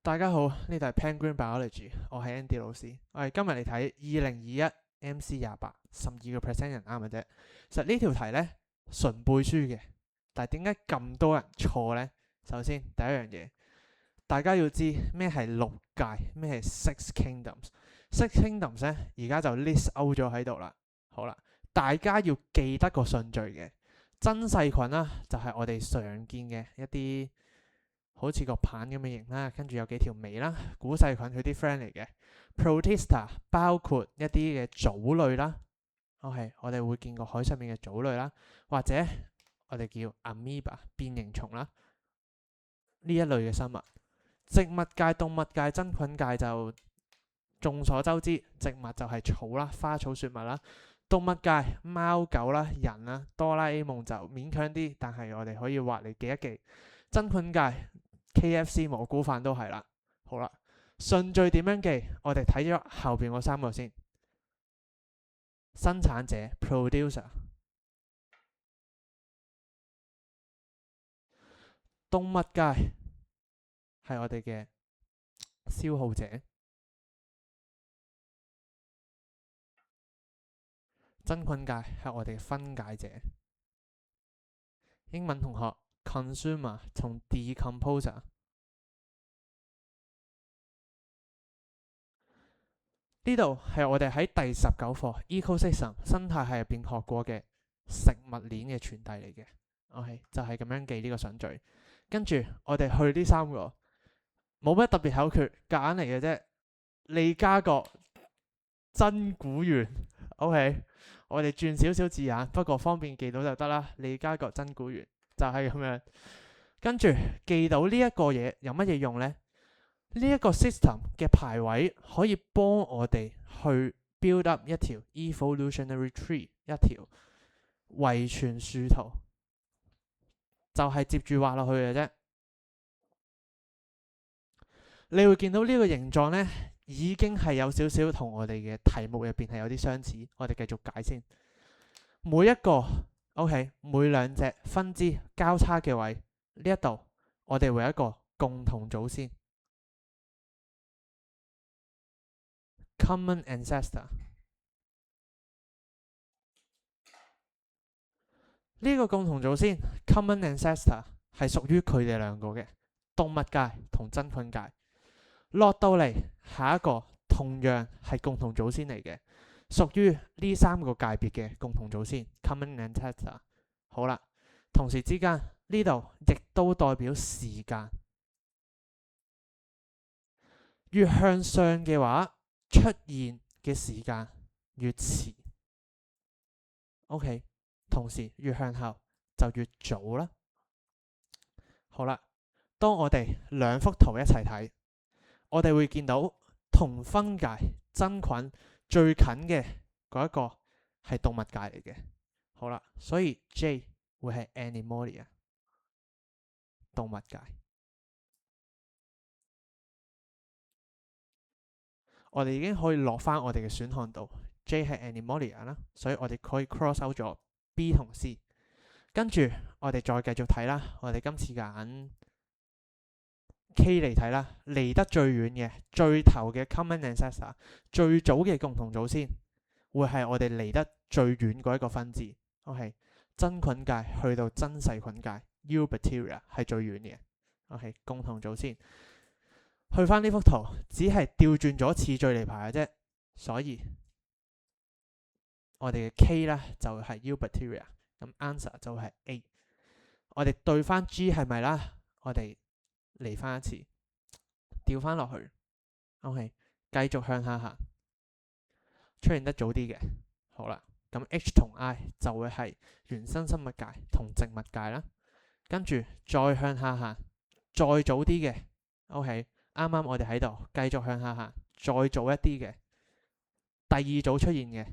大家好，呢度係 Penguin Biology，我係 Andy 老師。我哋今日嚟睇2021 MC28，12% 人啱嘅啫。其實呢條題呢，純背書嘅，但係點解咁多人錯呢？首先第一樣嘢，大家要知咩係六界，咩係 Six Kingdoms。Six Kingdoms 呢，而家就 list out 咗喺度啦。好啦，大家要記得個順序嘅。真細菌啦，就係我哋常見嘅一啲。好似個棒咁嘅形啦，跟住有幾條尾啦。古細菌佢啲 friend 嚟嘅。Protista 包括一啲嘅藻類啦。OK， 我哋會見過海上面嘅藻類啦，或者我哋叫 Amoeba 變形蟲啦，呢一類嘅生物。植物界、動物界、真菌界就眾所周知，植物就係草啦，花草樹木啦。動物界貓狗啦、人啦，哆啦 A 夢就勉強啲，但係我哋可以畫嚟記一記。真菌界 KFC 蘑菇飯都係啦。好啦，順序點樣記？我哋睇咗後邊嗰三個先。生產者 producer， 動物界係我哋嘅消耗者，真菌界係我哋嘅分解者。英文同學 consumer 同 decomposer。呢度係我哋喺第19課 ecosystem 生態系入邊學過嘅食物鏈嘅傳遞嚟嘅。OK， 就係咁樣記呢個順序。跟住我哋去呢三個，冇乜特別口訣，夾硬嚟嘅啫。利嘉閣、真古源。OK， 我哋轉少少字眼，不過方便記到就得啦。利嘉閣、真古源就係咁樣。跟住記到呢一個嘢有乜嘢用呢？呢一個 system 嘅排位可以幫我哋去 build up 一條 evolutionary tree， 一條遺傳樹圖，就係接住畫落去嘅啫。你會見到呢個形狀呢，已經係有少少同我哋嘅題目入邊係有啲相似。我哋繼續解先。每一個 OK， 每兩隻分支交叉嘅位呢一度，我哋會有一個共同祖先。Common ancestor， 呢個共同祖先 Common ancestor 係屬於佢哋兩個嘅，動物界同真菌界。落到嚟下一個同樣係共同祖先嚟嘅，屬於呢三個界別嘅共同祖先 Common ancestor。 好啦，同時之間呢度亦都代表時間，越向上嘅話出現嘅時間越遲。OK， 同時越向後就越早啦。好啦，當我哋兩幅圖一齊睇，我哋會見到同分界真菌最近嘅嗰一個係動物界嚟嘅。好啦，所以 J 會係 Animalia， 動物界。我哋已經可以落翻我哋嘅選項度， J 係 Animalia 啦，所以我哋可以 cross out 咗 B 同 C。 跟住我哋再繼續睇啦，我哋今次揀 K 嚟睇啦。離得最遠嘅最頭嘅 common ancestor， 最早嘅共同祖先會係我哋離得最遠嗰一個分支。 OK， 真菌界去到真細菌界 Eubacteria 係最遠嘅。 OK， 共同祖先去翻呢幅圖，只係調轉咗次序嚟排嘅啫，所以我哋嘅 K 咧就係 Eubacteria， 咁 answer 就係 A。 我哋對翻 G 係咪啦？我哋嚟翻一次，調翻落去。 OK， 繼續向下行，出現得早啲嘅。好啦，咁 H 同 I 就會係原生生物界同植物界啦。跟住再向下行，再早啲嘅 OK，啱啱我哋喺度繼續向下行，再早一啲嘅第二組出現嘅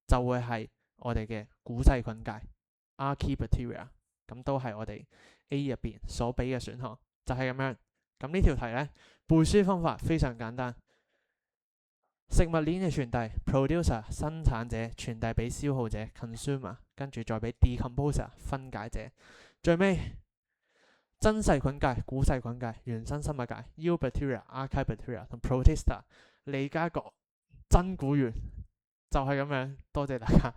就會係我哋嘅古細菌界 Archaebacteria， 咁都係我哋 A 入邊所俾嘅選項，就係咁樣。咁呢條題呢，背書方法非常簡單。食物鏈嘅傳遞 producer 生產者傳遞俾消耗者 consumer， 跟住再俾 decomposer 分解者，最尾真細菌界、古細菌界、原生生物界、Eubacteria、Archaebacteria 同 Protista、利嘉閣、真古猿，就係咁樣。多謝大家。